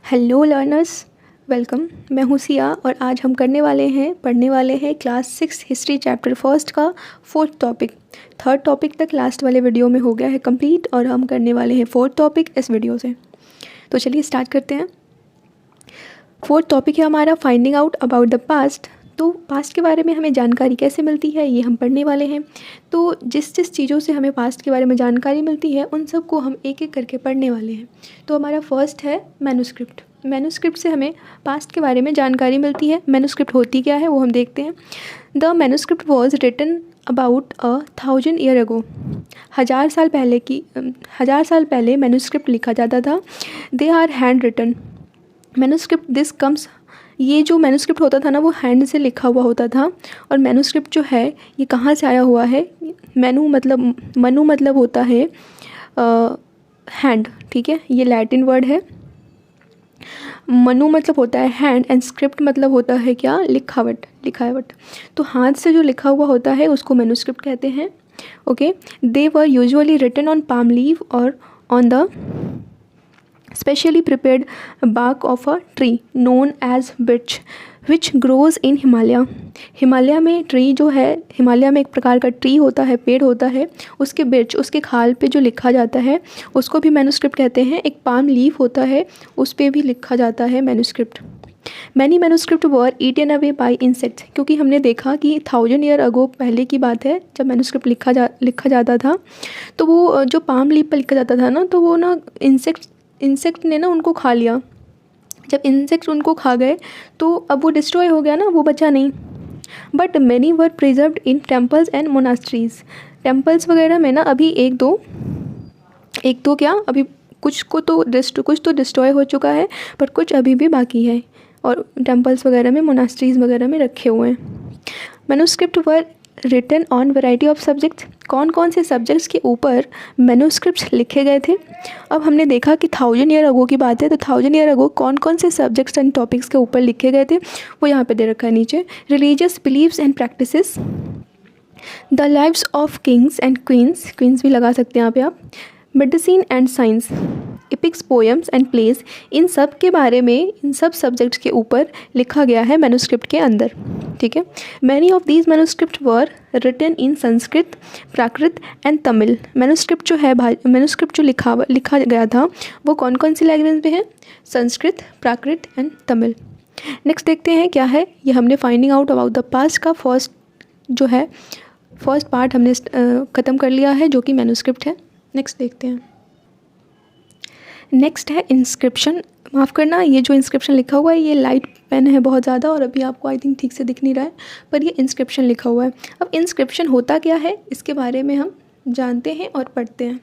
Hello learners, welcome. मैं हूँ सिया और आज हम पढ़ने वाले हैं क्लास 6 हिस्ट्री चैप्टर फर्स्ट का 4th टॉपिक। 3rd टॉपिक तक लास्ट वाले वीडियो में हो गया है कंप्लीट और हम करने वाले हैं 4th टॉपिक इस वीडियो से। तो चलिए स्टार्ट करते हैं। 4th टॉपिक है हमारा finding out about the past. तो पास्ट के बारे में हमें जानकारी कैसे मिलती है ये हम पढ़ने वाले हैं। तो जिस चीज़ों से हमें पास्ट के बारे में जानकारी मिलती है उन सब को हम एक एक करके पढ़ने वाले हैं। तो हमारा फर्स्ट है मैन्युस्क्रिप्ट। मैन्युस्क्रिप्ट से हमें पास्ट के बारे में जानकारी मिलती है। मैन्युस्क्रिप्ट होती क्या है वो हम देखते हैं। The manuscript was written about 1000 year ago. 1000 साल पहले मैन्युस्क्रिप्ट लिखा जाता था। They are hand written manuscript this comes. ये जो मैन्युस्क्रिप्ट होता था ना वो हैंड से लिखा हुआ होता था। और मैन्युस्क्रिप्ट जो है ये कहाँ से आया हुआ है। मनु मतलब होता है हैंड, ठीक है। ये लैटिन वर्ड है। मनु मतलब होता है हैंड एंड स्क्रिप्ट मतलब होता है क्या, लिखावट। तो हाथ से जो लिखा हुआ होता है उसको मैन्युस्क्रिप्ट कहते हैं। Okay, they were usually written on palm leaf और on the specially prepared bark of a tree known as birch which grows in Himalaya। Himalaya में ट्री जो है, हिमालय में एक प्रकार का ट्री होता है, पेड़ होता है, उसके बिर्च, उसके खाल पे जो लिखा जाता है उसको भी मैन्युस्क्रिप्ट कहते हैं। एक पाम लीफ होता है उस पे भी लिखा जाता है manuscript. Many manuscript were eaten away by insects. क्योंकि हमने देखा कि 1000 ईयर अगो पहले की बात है जब मैन्युस्क्रिप्ट लिखा जाता था। तो वो जो पाम लीफ पर लिखा जाता था ना तो वो ना इंसेक्ट ने ना उनको खा लिया। जब इंसेक्ट उनको खा गए तो अब वो डिस्ट्रॉय हो गया ना, वो बचा नहीं। But many were preserved in temples and monasteries. Temples वगैरह में ना अभी एक दो क्या, अभी कुछ तो डिस्ट्रॉय हो चुका है पर कुछ अभी भी बाकी है और टेम्पल्स वगैरह में, मोनास्ट्रीज वगैरह में रखे हुए हैं। Manuscript were written on variety of subjects. कौन कौन से सब्जेक्ट्स के ऊपर मैन्युस्क्रिप्ट्स लिखे गए थे। अब हमने देखा कि 1000 ईयर अगो की बात है तो 1000 ईयर अगो कौन कौन से सब्जेक्ट्स एंड टॉपिक्स के ऊपर लिखे गए थे वो यहाँ पे दे रखा है नीचे। Religious beliefs and practices, the lives of kings and queens भी लगा सकते हैं यहाँ पे आप। Medicine and science, epics, poems and plays, इन सब के बारे में, इन सब सब्जेक्ट्स के ऊपर लिखा गया है मैन्युस्क्रिप्ट के अंदर, ठीक है। Many of these manuscript were written in Sanskrit, Prakrit and Tamil. Manuscript जो लिखा गया था वो कौन कौन सी लैंग्वेज में है, संस्कृत, प्राकृत एंड तमिल। नेक्स्ट देखते हैं क्या है। ये हमने finding out about the past का फर्स्ट पार्ट हमने ख़त्म कर लिया है जो कि मैन्युस्क्रिप्ट है। नेक्स्ट देखते हैं। नेक्स्ट है इंस्क्रिप्शन। माफ़ करना, ये जो इंस्क्रिप्शन लिखा हुआ है ये लाइट पेन है बहुत ज़्यादा और अभी आपको आई थिंक ठीक से दिख नहीं रहा है पर ये इंस्क्रिप्शन लिखा हुआ है। अब इंस्क्रिप्शन होता क्या है इसके बारे में हम जानते हैं और पढ़ते हैं।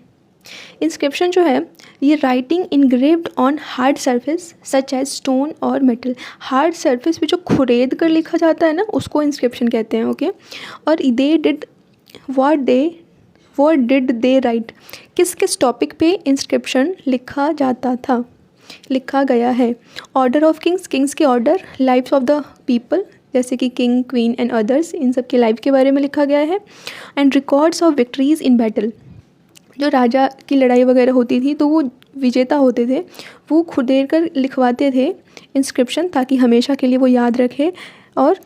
इंस्क्रिप्शन जो है ये writing engraved on hard surface such as stone और मेटल। हार्ड सरफेस पे जो खुरेद कर लिखा जाता है ना उसको इंस्क्रिप्शन कहते हैं। ओके, और they did what did they right, किस किस टॉपिक पे इंस्क्रिप्शन लिखा गया है। ऑर्डर ऑफ किंग्स के order, lives of the people जैसे कि किंग, क्वीन एंड अदर्स, इन सब के लाइफ के बारे में लिखा गया है। And records of victories in battle, जो राजा की लड़ाई वगैरह होती थी तो वो विजेता होते थे, वो खुदेर कर लिखवाते थे इंस्क्रिप्शन ताकि हमेशा के लिए वो याद रखे। और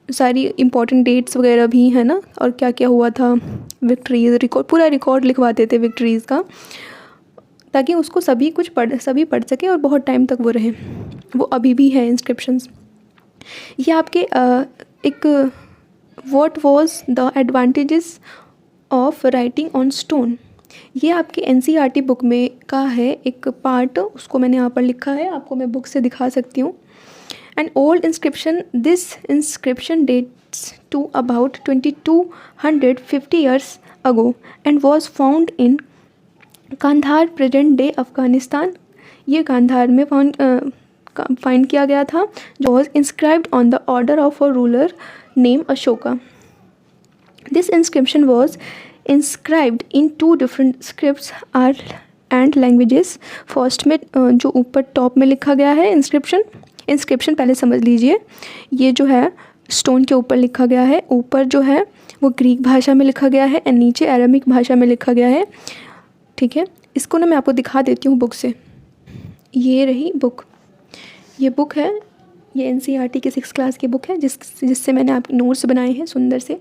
सारी इंपॉर्टेंट डेट्स वगैरह भी है ना, और क्या क्या हुआ था, विक्ट्रीज, पूरा रिकॉर्ड लिखवाते थे विक्ट्रीज़ का ताकि उसको सभी पढ़ सके और बहुत टाइम तक वो रहे। वो अभी भी है इंस्क्रिप्शंस। ये आपके एक what was the advantages of writing on stone, ये आपके NCERT बुक में का है एक पार्ट, उसको मैंने यहाँ पर लिखा है, आपको मैं बुक से दिखा सकती हूँ। An old inscription, this inscription dates to about 2250 years ago and was found in Kandahar, present day Afghanistan। ये कांधार में फाइंड किया गया था, जो was inscribed on the order of a ruler named Ashoka। This inscription was inscribed in 2 different scripts and languages। First में जो ऊपर top में लिखा गया है इंस्क्रिप्शन पहले समझ लीजिए। ये जो है स्टोन के ऊपर लिखा गया है, ऊपर जो है वो ग्रीक भाषा में लिखा गया है एंड नीचे अरामिक भाषा में लिखा गया है, ठीक है। इसको ना मैं आपको दिखा देती हूँ बुक से। ये रही बुक, ये बुक है, ये NCERT की 6th क्लास की बुक है जिससे मैंने आप नोट्स बनाए हैं सुंदर से।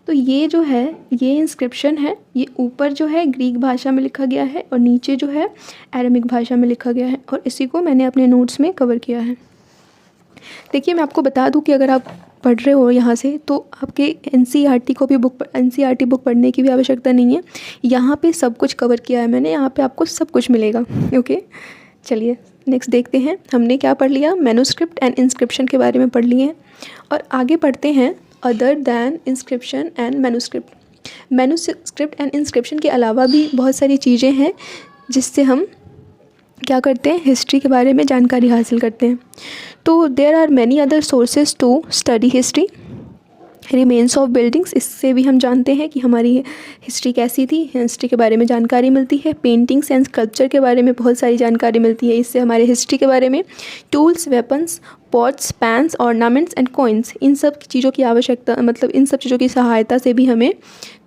तो ये जो है ये इंस्क्रिप्शन है, ये ऊपर जो है ग्रीक भाषा में लिखा गया है और नीचे जो है अरेमिक भाषा में लिखा गया है, और इसी को मैंने अपने नोट्स में कवर किया है। देखिए मैं आपको बता दूं कि अगर आप पढ़ रहे हो यहाँ से तो आपके NCERT बुक पढ़ने की भी आवश्यकता नहीं है। यहाँ पे सब कुछ कवर किया है मैंने, यहाँ पे आपको सब कुछ मिलेगा। ओके, चलिए नेक्स्ट देखते हैं हमने क्या पढ़ लिया। मैन्युस्क्रिप्ट एंड इंस्क्रिप्शन के बारे में पढ़ लिए हैं और आगे पढ़ते हैं other than inscription and manuscript. Manuscript and inscription के अलावा भी बहुत सारी चीज़ें हैं जिससे हम क्या करते हैं, हिस्ट्री के बारे में जानकारी हासिल करते हैं। तो there are many other sources to study history. Remains of buildings, इससे भी हम जानते हैं कि हमारी हिस्ट्री कैसी थी, हिस्ट्री के बारे में जानकारी मिलती है। पेंटिंग्स एंड स्कल्पचर के बारे में बहुत सारी जानकारी मिलती है, इससे हमारे हिस्ट्री के बारे में। Tools, weapons, pots, pans, ornaments and coins, इन सब चीज़ों की आवश्यकता मतलब इन सब चीज़ों की सहायता से भी हमें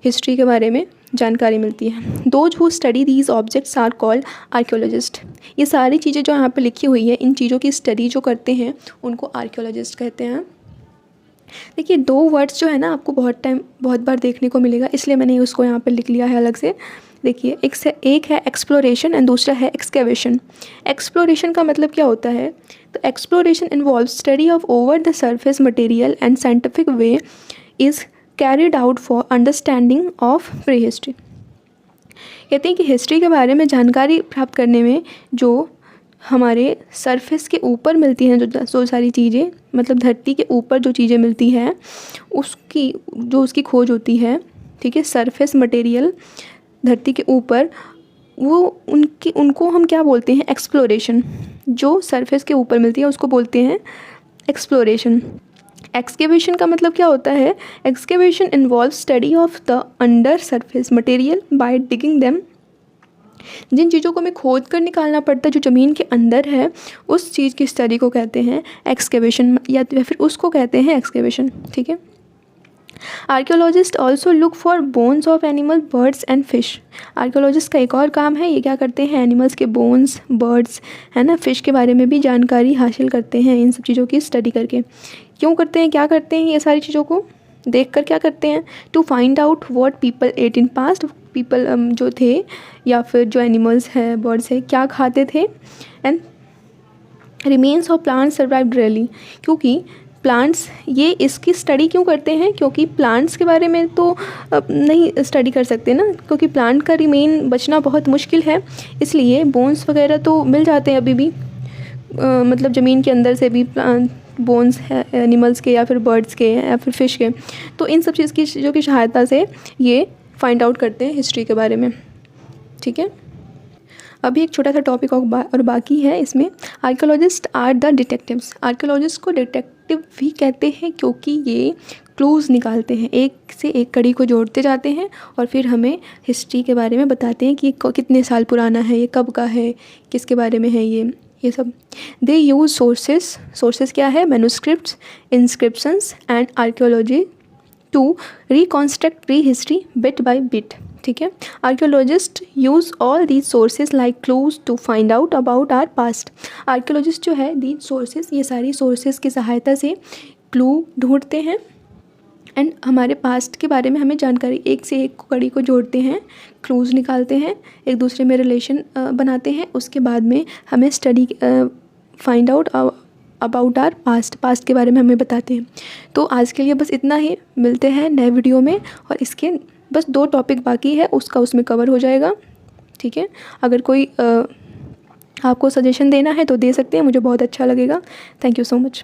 हिस्ट्री के बारे में जानकारी मिलती है। Those who study these objects are called archaeologist. ये सारी चीज़ें जो यहाँ पे लिखी हुई है, इन चीज़ों की स्टडी जो करते हैं उनको आर्कियोलॉजिस्ट कहते हैं। देखिए 2 वर्ड्स जो है ना आपको बहुत बार देखने को मिलेगा, इसलिए मैंने उसको यहाँ पे लिख लिया है अलग से। देखिए एक है एक्सप्लोरेशन एंड दूसरा है एक्सकेवेशन। एक्सप्लोरेशन का मतलब क्या होता है, तो exploration involve study of over the surface material and scientific way is carried out for understanding of pre history. कहते हैं कि हिस्ट्री के बारे में जानकारी प्राप्त करने में जो हमारे सरफेस के ऊपर मिलती हैं जो सारी चीज़ें, मतलब धरती के ऊपर जो चीज़ें मिलती हैं उसकी खोज होती है, ठीक है। सरफेस मटेरियल धरती के ऊपर, वो उनको हम क्या बोलते हैं, एक्सप्लोरेशन। जो सरफेस के ऊपर मिलती है उसको बोलते हैं एक्सप्लोरेशन। एक्सकेवेशन का मतलब क्या होता है, excavation involve study of the under surface material by digging them. जिन चीज़ों को हमें खोद कर निकालना पड़ता है जो ज़मीन के अंदर है, उस चीज़ की स्टडी को कहते हैं एक्सकेवेशन, या फिर उसको कहते हैं एक्सकेवेशन, ठीक है। Archaeologist also look for bones of animal, birds and fish. Archaeologist का एक और काम है, ये क्या करते हैं, एनिमल्स के बोन्स, बर्ड्स, है ना, फिश के बारे में भी जानकारी हासिल करते हैं इन सब चीज़ों की स्टडी करके। क्यों करते हैं, क्या करते हैं, ये सारी चीज़ों को देख कर क्या करते हैं, to find out what people ate in past. People जो थे या फिर जो एनिमल्स है, बर्ड्स है, क्या खाते थे। And remains of plants survived rarely, क्योंकि प्लांट्स, ये इसकी स्टडी क्यों करते हैं, क्योंकि प्लांट्स के बारे में तो नहीं स्टडी कर सकते ना, क्योंकि प्लांट का रिमेन बचना बहुत मुश्किल है, इसलिए बोन्स वगैरह तो मिल जाते हैं अभी भी, मतलब ज़मीन के अंदर से भी बोन्स है एनिमल्स के या फिर बर्ड्स के या फिर फ़िश के। तो इन सब चीज़ों की सहायता से ये फाइंड आउट करते हैं हिस्ट्री के बारे में, ठीक है। अभी एक छोटा सा टॉपिक और बाकी है इसमें। Archaeologist are the detectives. Archaeologist को डिटेक्टिव भी कहते हैं क्योंकि ये क्लूज़ निकालते हैं, एक से एक कड़ी को जोड़ते जाते हैं और फिर हमें हिस्ट्री के बारे में बताते हैं कि कितने साल पुराना है, ये कब का है, किसके बारे में है ये सब। दे यूज़ सोर्सेस क्या है, manuscripts, inscriptions and archaeology to reconstruct pre history bit by bit, ठीक है। Archaeologist use all these sources like clues to find out about our past. Archaeologist जो है दीज सोर्सेज, ये सारी सोर्सेज की सहायता से क्लू ढूंढते हैं एंड हमारे पास्ट के बारे में हमें जानकारी, एक से एक कड़ी को जोड़ते हैं, क्लूज निकालते हैं, एक दूसरे में रिलेशन बनाते हैं, उसके बाद में हमें study find out about our past के बारे में हमें बताते हैं। तो आज के लिए बस इतना ही, मिलते हैं नए वीडियो में, और इसके बस 2 टॉपिक बाकी है, उसमें कवर हो जाएगा, ठीक है। अगर कोई आपको सजेशन देना है तो दे सकते हैं, मुझे बहुत अच्छा लगेगा। Thank you so much.